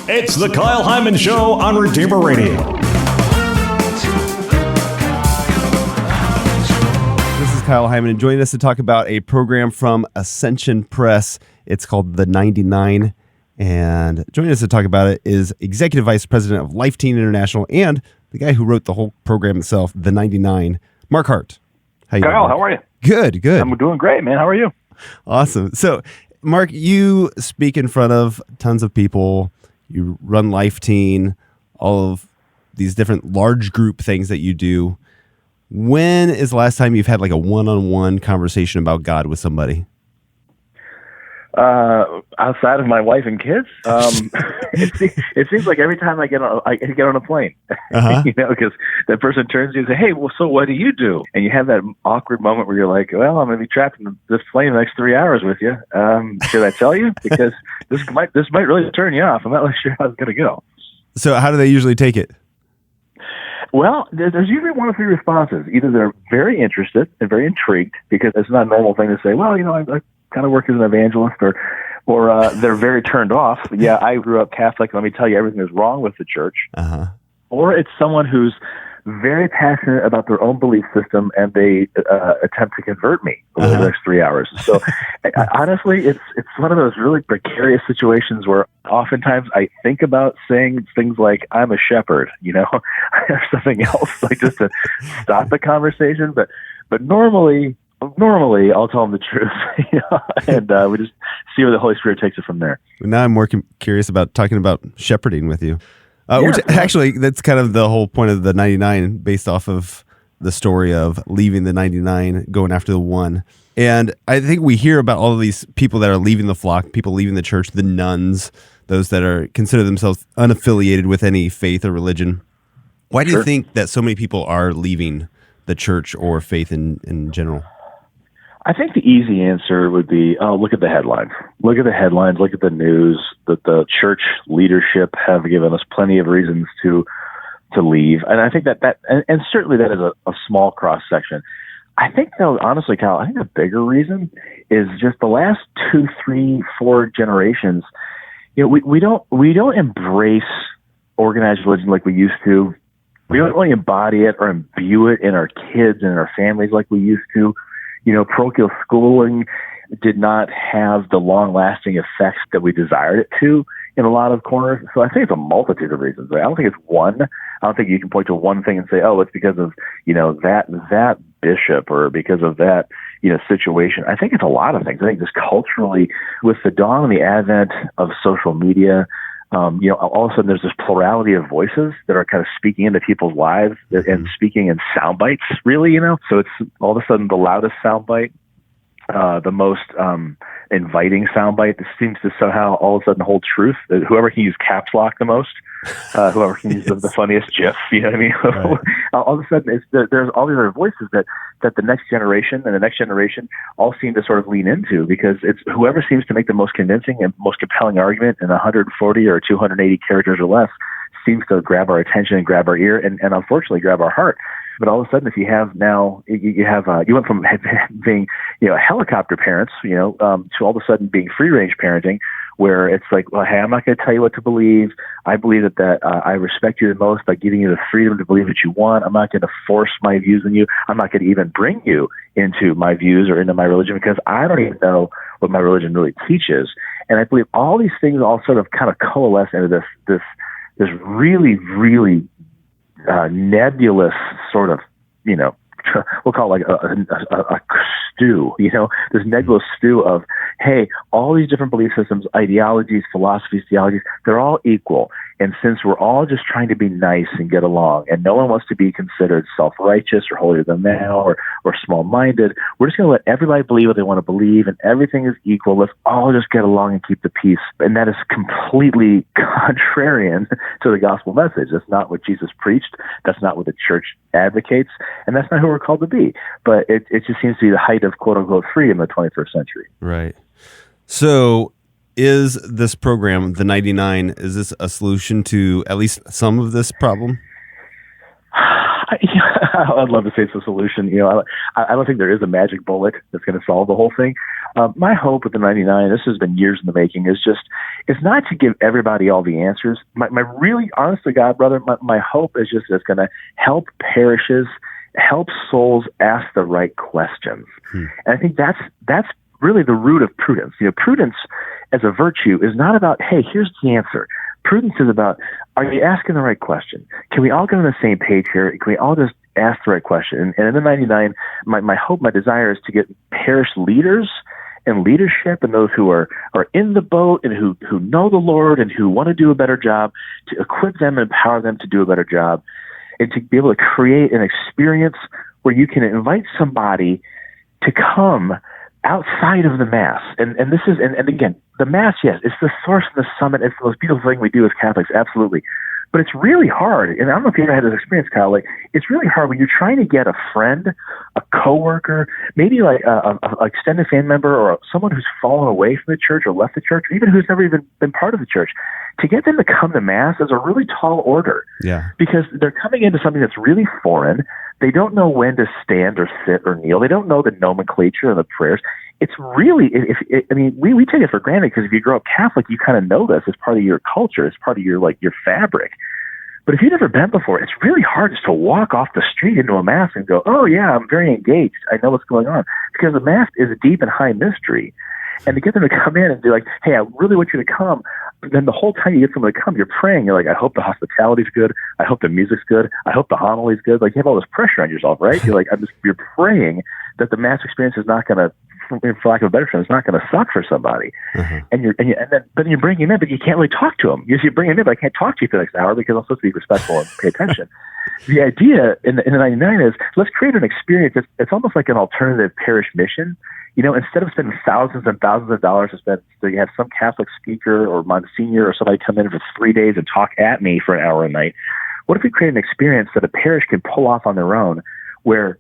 It's the Kyle Hyman Show on Redeemer Radio. This is Kyle Hyman, and joining us to talk about a program from Ascension Press. It's called The 99. And joining us to talk about it is Executive Vice President of Life Teen International and the guy who wrote the whole program itself, The 99, Mark Hart. Kyle, how are you? Good. I'm doing great, man. How are you? Awesome. So, Mark, you speak in front of tons of people. You run Life Teen, all of these different large group things that you do. When is the last time you've had like a one-on-one conversation about God with somebody? Outside of my wife and kids, it seems like every time I get on a plane, because that person turns to you and says, "Hey, well, so what do you do?" And you have that awkward moment where you're like, "Well, I'm going to be trapped in this plane the next 3 hours with you. Should I tell you? Because this might really turn you off. I'm not really sure how it's going to go." So, how do they usually take it? Well, there's usually one of three responses. Either they're very interested and very intrigued because it's not a normal thing to say, "Well, I kind of work as an evangelist," or they're very turned off. Yeah, I grew up Catholic. Let me tell you, everything is wrong with the church. Or it's someone who's very passionate about their own belief system, and they attempt to convert me over the next 3 hours. So, honestly, it's one of those really precarious situations where oftentimes I think about saying things like, "I'm a shepherd," or something else, like just to stop the conversation. But normally I'll tell them the truth, and we just see where the Holy Spirit takes it from there. Now I'm more curious about talking about shepherding with you, which actually that's kind of the whole point of the 99, based off of the story of leaving the 99, going after the one. And I think we hear about all of these people that are leaving the flock, people leaving the church, the nuns, those that are consider themselves unaffiliated with any faith or religion. Why do you think that so many people are leaving the church or faith in general? I think the easy answer would be, look at the headlines. Look at the headlines. Look at the news. That the church leadership have given us plenty of reasons to leave. And I think that and certainly that is a small cross section. I think, though, honestly, Kyle, I think the bigger reason is just the last 2, 3, 4 generations. We don't embrace organized religion like we used to. We don't really embody it or imbue it in our kids and in our families like we used to. Parochial schooling did not have the long-lasting effects that we desired it to in a lot of corners. So I think it's a multitude of reasons. Right? I don't think it's one. I don't think you can point to one thing and say, "Oh, it's because of that bishop or because of that situation." I think it's a lot of things. I think just culturally, with the dawn and the advent of social media, all of a sudden there's this plurality of voices that are kind of speaking into people's lives and speaking in sound bites, really, So it's all of a sudden the loudest sound bite, the most inviting sound bite that seems to somehow all of a sudden hold truth. Whoever can use caps lock the most, whoever can use the funniest GIF, you know what I mean? Right. All of a sudden there's all these other voices that the next generation and the next generation all seem to sort of lean into, because it's whoever seems to make the most convincing and most compelling argument in 140 or 280 characters or less seems to grab our attention and grab our ear and unfortunately grab our heart. But all of a sudden, if you have now, you went from being, helicopter parents, to all of a sudden being free range parenting, where it's like, well, hey, I'm not going to tell you what to believe. I believe that I respect you the most by giving you the freedom to believe what you want. I'm not going to force my views on you. I'm not going to even bring you into my views or into my religion, because I don't even know what my religion really teaches. And I believe all these things all sort of kind of coalesce into this really, really nebulous sort of, we'll call it like a stew, this nebulous stew of, hey, all these different belief systems, ideologies, philosophies, theologies, they're all equal. And since we're all just trying to be nice and get along, and no one wants to be considered self-righteous or holier than thou or small-minded, we're just going to let everybody believe what they want to believe, and everything is equal. Let's all just get along and keep the peace. And that is completely contrarian to the gospel message. That's not what Jesus preached. That's not what the church advocates. And that's not who we're called to be. But it just seems to be the height of quote-unquote freedom in the 21st century. Right. So is this program, the 99, is this a solution to at least some of this problem? I'd love to say it's a solution. I don't think there is a magic bullet that's going to solve the whole thing. My hope with the 99, this has been years in the making, it's not to give everybody all the answers. My really, honest to God, brother, my hope is just it's going to help parishes, help souls ask the right questions. And I think that's really the root of prudence. Prudence as a virtue is not about, hey, here's the answer. Prudence is about, are you asking the right question? Can we all get on the same page here? Can we all just ask the right question? And in the 99, my hope, my desire is to get parish leaders and leadership and those who are in the boat and who know the Lord and who want to do a better job, to equip them and empower them to do a better job, and to be able to create an experience where you can invite somebody to come outside of the Mass. And this is, and again, the Mass, yes, it's the source and the summit. It's the most beautiful thing we do as Catholics, absolutely. But it's really hard, and I don't know if you ever had this experience, Kyle, like, it's really hard when you're trying to get a friend, a coworker, maybe like a extended family member or someone who's fallen away from the church or left the church, or even who's never even been part of the church. To get them to come to Mass is a really tall order. Yeah. Because they're coming into something that's really foreign. They don't know when to stand or sit or kneel. They don't know the nomenclature of the prayers. It's really, we take it for granted because if you grow up Catholic, you kind of know this as part of your culture, as part of your fabric. But if you've never been before, it's really hard just to walk off the street into a Mass and go, oh yeah, I'm very engaged. I know what's going on. Because the Mass is a deep and high mystery. And to get them to come in and be like, hey, I really want you to come. Then the whole time you get someone to come, you're praying. You're like, I hope the hospitality's good. I hope the music's good. I hope the homily's good. Like, you have all this pressure on yourself, right? You're like, you're praying that the Mass experience is not going to, for lack of a better term, it's not going to suck for somebody. And then you bring him in, but you can't really talk to him. You bring him in, but I can't talk to you for the next hour because I'm supposed to be respectful and pay attention. The idea in the 99 is, let's create an experience. It's almost like an alternative parish mission. Instead of spending thousands and thousands of dollars to spend, so you have some Catholic speaker or Monsignor or somebody come in for 3 days and talk at me for an hour a night, what if we create an experience that a parish can pull off on their own, where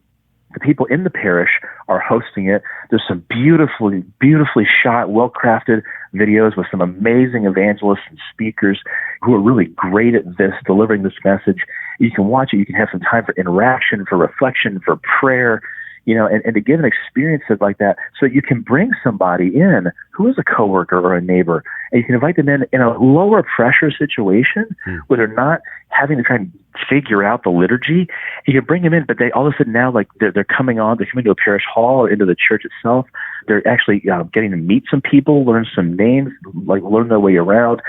the people in the parish are hosting it? There's some beautifully, beautifully shot, well-crafted videos with some amazing evangelists and speakers who are really great at this, delivering this message. You can watch it. You can have some time for interaction, for reflection, for prayer, and to give an experience like that so that you can bring somebody in who is a coworker or a neighbor, and you can invite them in a lower pressure situation where they're not having to try and figure out the liturgy. You can bring them in, but they all of a sudden now, like, they're coming to a parish hall or into the church itself. They're actually getting to meet some people, learn some names, like learn their way around,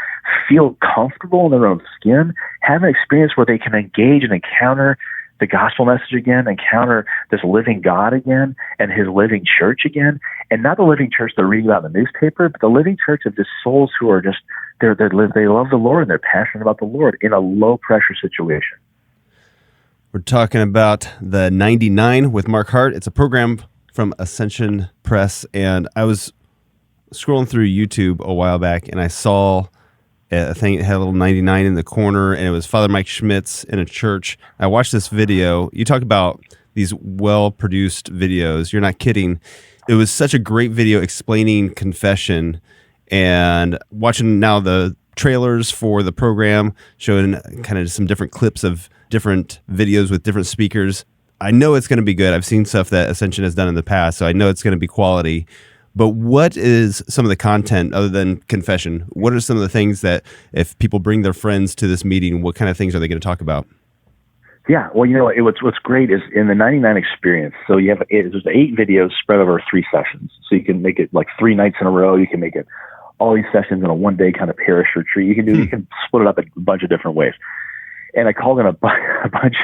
feel comfortable in their own skin, have an experience where they can engage and encounter the gospel message again, encounter this living God again and his living church again. And not the living church they're reading about in the newspaper, but the living church of just souls who are just, they love the Lord and they're passionate about the Lord in a low pressure situation. We're talking about the 99 with Mark Hart. It's a program from Ascension Press. And I was scrolling through YouTube a while back and I saw a thing that had a little 99 in the corner, and it was Father Mike Schmitz in a church. I watched this video. You talk about these well-produced videos. You're not kidding. It was such a great video explaining confession, and watching now the trailers for the program showing kind of some different clips of different videos with different speakers. I know it's going to be good. I've seen stuff that Ascension has done in the past, so I know it's going to be quality. But what is some of the content other than confession? What are some of the things that if people bring their friends to this meeting, what kind of things are they going to talk about? Yeah, well, what's great is in the 99 experience, so there's 8 videos spread over 3 sessions. So you can make it like 3 nights in a row. You can make it all these sessions in a 1-day kind of parish retreat. You can split it up a bunch of different ways. And I called in a bunch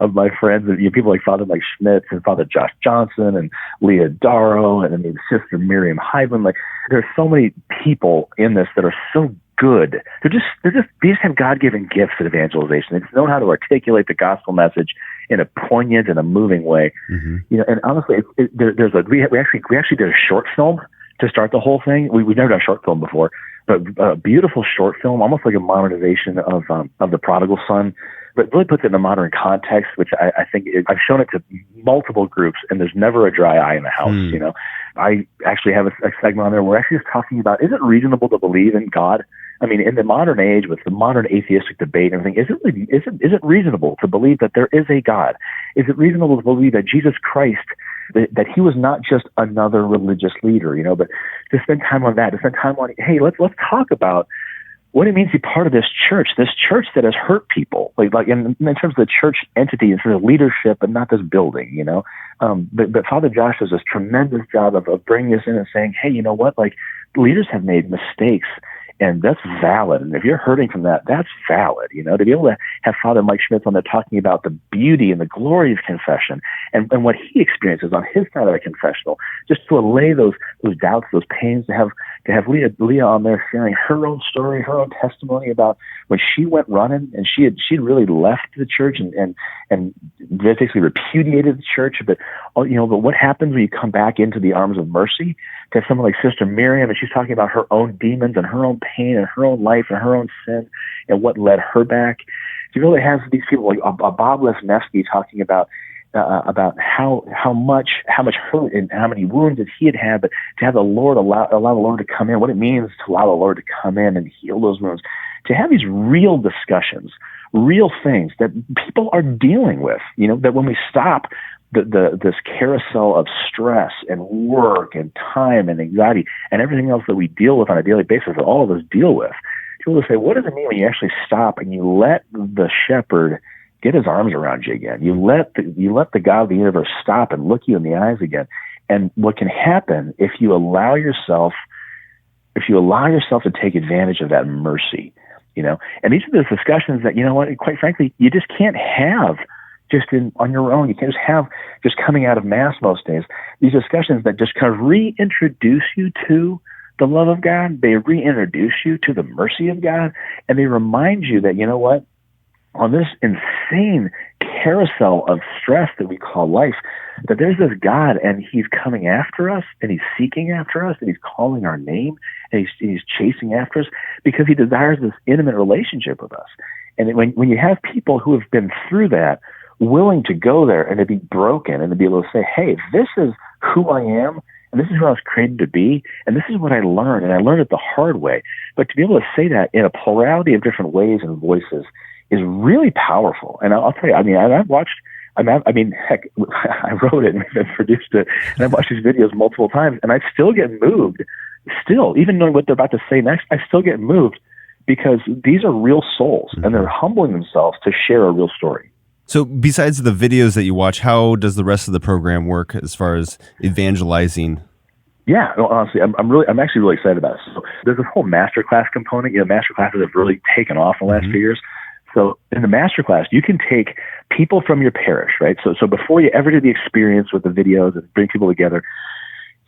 of my friends, people like Father Mike Schmitz and Father Josh Johnson and Leah Darrow and Sister Miriam Heidman. Like, there's so many people in this that are so good. They just have God-given gifts at evangelization. They just know how to articulate the gospel message in a poignant and a moving way. And honestly, we actually did a short film to start the whole thing. We've never done a short film before, but a beautiful short film, almost like a modernization of the Prodigal Son, but really puts it in a modern context, which I think I've shown it to multiple groups, and there's never a dry eye in the house. I actually have a segment on there where we're actually just talking about, is it reasonable to believe in God I mean, in the modern age, with the modern atheistic debate and everything, is it reasonable to believe that there is a God? Is it reasonable to believe that Jesus Christ, that he was not just another religious leader, but to spend time on that, to spend time on, hey, let's talk about what it means to be part of this church that has hurt people, like in terms of the church entity and sort of leadership, but not this building, But Father Josh does this tremendous job of bringing us in and saying, hey, you know what? Like, leaders have made mistakes, and that's valid. And if you're hurting from that, that's valid. To be able to have Father Mike Schmitz on there talking about the beauty and the glory of confession and what he experiences on his side of the confessional, just to allay those doubts, those pains, to have Leah on there sharing her own story, her own testimony about when she went running and she'd really left the church and basically repudiated the church. But what happens when you come back into the arms of mercy? To have someone like Sister Miriam, and she's talking about her own demons and her own pain and her own life and her own sin and what led her back. You really have these people like Bob Lesniewski talking about how much hurt and how many wounds that he had, but to have the Lord allow the Lord to come in, what it means to allow the Lord to come in and heal those wounds, to have these real discussions, real things that people are dealing with, that when we stop this carousel of stress and work and time and anxiety and everything else that we deal with on a daily basis, that all of us deal with, people will say, what does it mean when you actually stop and you let the shepherd get his arms around you again? You let the God of the universe stop and look you in the eyes again. And what can happen if you allow yourself to take advantage of that mercy, And these are those discussions that, quite frankly, you just can't have just on your own. You can't just have just coming out of Mass most days. These discussions that just kind of reintroduce you to the love of God, they reintroduce you to the mercy of God, and they remind you that, on this insane carousel of stress that we call life, that there's this God, and he's coming after us, and he's seeking after us, and he's calling our name, and he's chasing after us because he desires this intimate relationship with us. And when you have people who have been through that, willing to go there and to be broken and to be able to say, hey, this is who I am, and this is who I was created to be, and this is what I learned, and I learned it the hard way. But to be able to say that in a plurality of different ways and voices is really powerful. And I'll tell you, heck, I wrote it and produced it, and I've watched these videos multiple times, and I still get moved. Still, even knowing what they're about to say next, I still get moved because these are real souls, and they're humbling themselves to share a real story. So besides the videos that you watch, how does the rest of the program work as far as evangelizing? Yeah, no, honestly, I'm actually really excited about it. So there's this whole masterclass component. Masterclasses have really taken off in the last few years. So in the masterclass, you can take people from your parish, right? So before you ever do the experience with the videos and bring people together,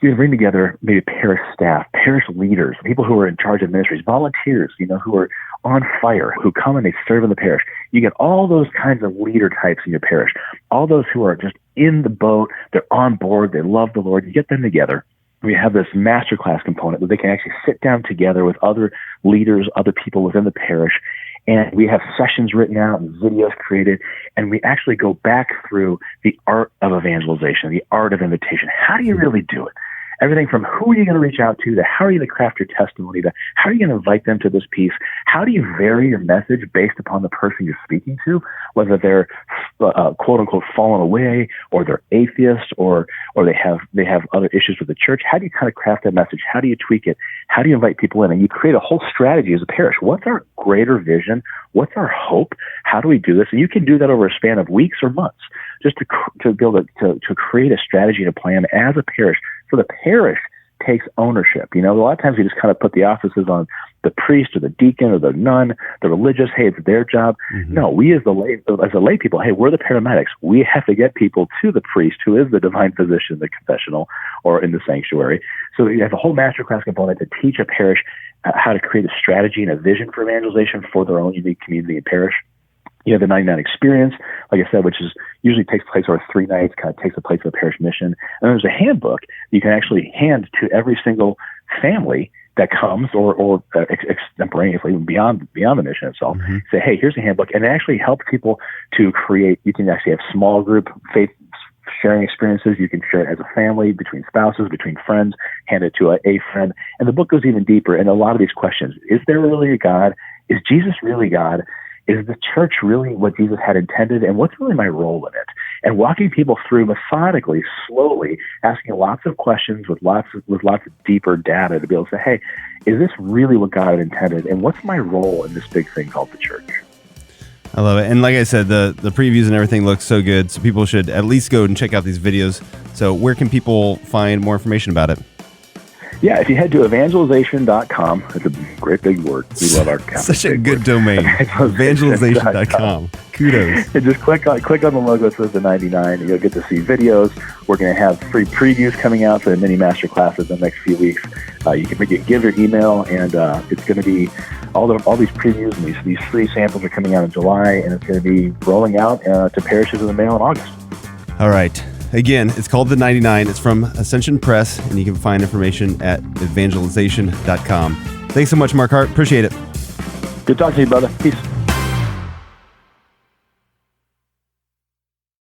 you can bring together maybe parish staff, parish leaders, people who are in charge of ministries, volunteers, who are on fire, who come and they serve in the parish. You get all those kinds of leader types in your parish, all those who are just in the boat, they're on board, they love the Lord. You get them together. We have this masterclass component where they can actually sit down together with other leaders, other people within the parish, and we have sessions written out and videos created, and we actually go back through the art of evangelization, the art of invitation. How do you really do it? Everything from who are you going to reach out to how are you going to craft your testimony to how are you going to invite them to this piece? How do you vary your message based upon the person you're speaking to, whether they're quote unquote fallen away or they're atheists or they have other issues with the church? How do you kind of craft that message? How do you tweak it? How do you invite people in? And you create a whole strategy as a parish. What's our greater vision? What's our hope? How do we do this? And you can do that over a span of weeks or months, just to be able to create a strategy and a plan as a parish. So the parish takes ownership. A lot of times we just kind of put the offices on the priest or the deacon or the nun, the religious. Hey, it's their job. No, we as the lay people, hey, we're the paramedics. We have to get people to the priest, who is the divine physician in the confessional or in the sanctuary. So you have a whole masterclass component to teach a parish how to create a strategy and a vision for evangelization for their own unique community and parish. You have the 99 experience, like I said, which usually takes place over 3 nights, kind of takes the place of the parish mission. And then there's a handbook you can actually hand to every single family that comes or extemporaneously beyond the mission itself. Say, hey, here's a handbook. And it actually helps people to create, you can actually have small group faith sharing experiences. You can share it as a family, between spouses, between friends, hand it to a friend. And the book goes even deeper in a lot of these questions. Is there really a God? Is Jesus really God? Is the church really what Jesus had intended? And what's really my role in it? And walking people through methodically, slowly, asking lots of questions with lots of deeper data to be able to say, hey, is this really what God had intended? And what's my role in this big thing called the church? I love it. And like I said, the previews and everything looks so good. So people should at least go and check out these videos. So where can people find more information about it? Yeah, if you head to evangelization.com, it's a great big word. We love our Catholic. Such a good domain. Evangelization.com. Kudos. And just click on the logo that says the 99, and you'll get to see videos. We're going to have free previews coming out for the mini master classes in the next few weeks. You can give your email, and it's going to be all these previews, and these free samples are coming out in July, and it's going to be rolling out to parishes in the mail in August. All right. Again, it's called The 99. It's from Ascension Press, and you can find information at evangelization.com. Thanks so much, Mark Hart. Appreciate it. Good talking to you, brother. Peace.